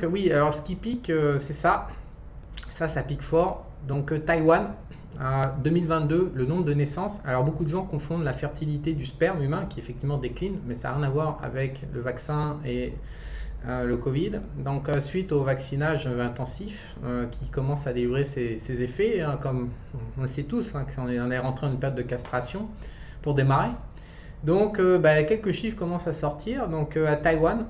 donc oui, alors ce qui pique, c'est ça. Ça pique fort. Donc Taïwan, 2022, le nombre de naissances. Alors beaucoup de gens confondent la fertilité du sperme humain qui effectivement décline, mais ça n'a rien à voir avec le vaccin et le Covid. Donc suite au vaccinage intensif qui commence à délivrer ses effets, hein, comme on le sait tous, hein, on est rentré dans une période de castration pour démarrer. Donc quelques chiffres commencent à sortir. Donc à Taïwan,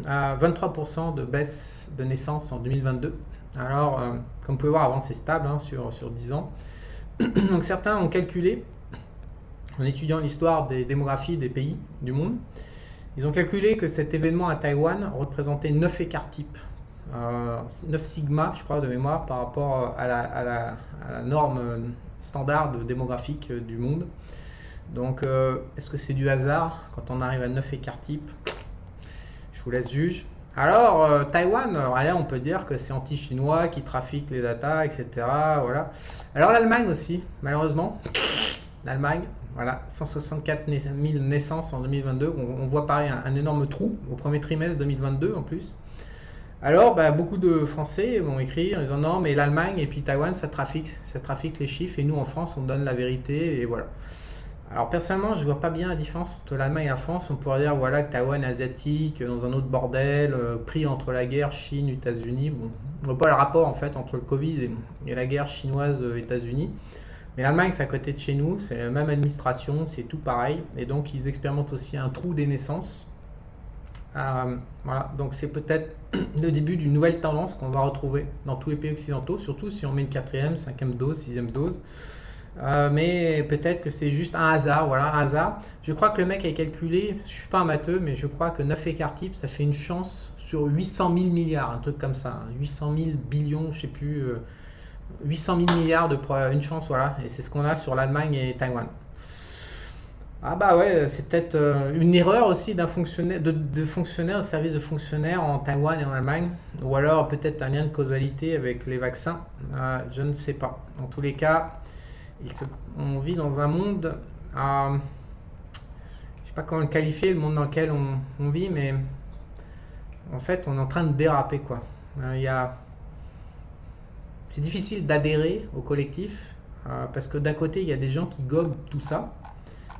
23% de baisse de naissance en 2022. Alors, comme vous pouvez voir, avant c'est stable hein, sur 10 ans. Donc certains ont calculé, en étudiant l'histoire des démographies des pays du monde, ils ont calculé que cet événement à Taïwan représentait 9 écarts types, 9 sigma, je crois, de mémoire, par rapport à la norme standard démographique du monde. Donc, est-ce que c'est du hasard quand on arrive à 9 écarts types? Je vous laisse juger. Alors, Taïwan, là, on peut dire que c'est anti-chinois qui trafique les datas, etc. Voilà. Alors, l'Allemagne aussi, malheureusement. L'Allemagne, voilà, 164 000 naissances en 2022. On voit pareil un énorme trou au premier trimestre 2022 en plus. Alors, beaucoup de Français vont écrire en disant non, mais l'Allemagne et puis Taïwan, ça trafique les chiffres et nous en France, on donne la vérité et voilà. Alors personnellement, je vois pas bien la différence entre l'Allemagne et la France. On pourrait dire voilà que Taïwan est asiatique, dans un autre bordel, pris entre la guerre Chine-États-Unis. Bon, on voit pas le rapport en fait entre le Covid et la guerre chinoise-États-Unis. Mais l'Allemagne, c'est à côté de chez nous, c'est la même administration, c'est tout pareil. Et donc ils expérimentent aussi un trou des naissances. Voilà, donc c'est peut-être le début d'une nouvelle tendance qu'on va retrouver dans tous les pays occidentaux, surtout si on met une 4e, 5e dose, 6e dose. Mais peut-être que c'est juste un hasard, voilà, un hasard. Je crois que le mec a calculé, je suis pas un matheux, mais je crois que 9 écarts types, ça fait une chance sur 800 000 milliards, un truc comme ça, 800 000 billions, je sais plus, 800 000 milliards une chance, voilà, et c'est ce qu'on a sur l'Allemagne et Taïwan. Ah bah ouais, c'est peut-être une erreur aussi d'un fonctionnaire, de fonctionnaire, un service de fonctionnaire en Taïwan et en Allemagne, ou alors peut-être un lien de causalité avec les vaccins, je ne sais pas. En tous les cas, on vit dans un monde, je ne sais pas comment le qualifier, le monde dans lequel on vit, mais en fait on est en train de déraper quoi. C'est difficile d'adhérer au collectif parce que d'un côté il y a des gens qui gobent tout ça,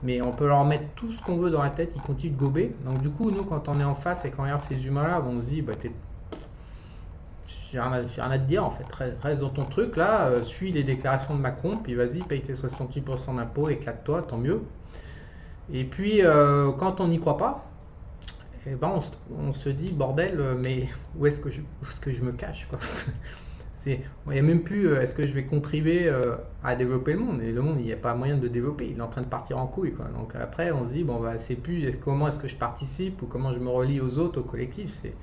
mais on peut leur mettre tout ce qu'on veut dans la tête, ils continuent de gober. Donc du coup nous quand on est en face et qu'on regarde ces humains là, on se dit j'ai rien à te dire en fait, reste dans ton truc là, suis les déclarations de Macron, puis vas-y, paye tes 68% d'impôts, éclate-toi, tant mieux. Et puis quand on n'y croit pas, on se dit bordel, mais où est-ce que je me cache quoi. Il n'y a même plus est-ce que je vais contribuer à développer le monde, et le monde il n'y a pas moyen de le développer, il est en train de partir en couille quoi. Donc après on se dit c'est plus comment est-ce que je participe ou comment je me relie aux autres, au collectif, c'est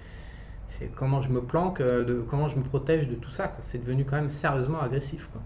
comment je me planque, comment je me protège de tout ça quoi. C'est devenu quand même sérieusement agressif quoi.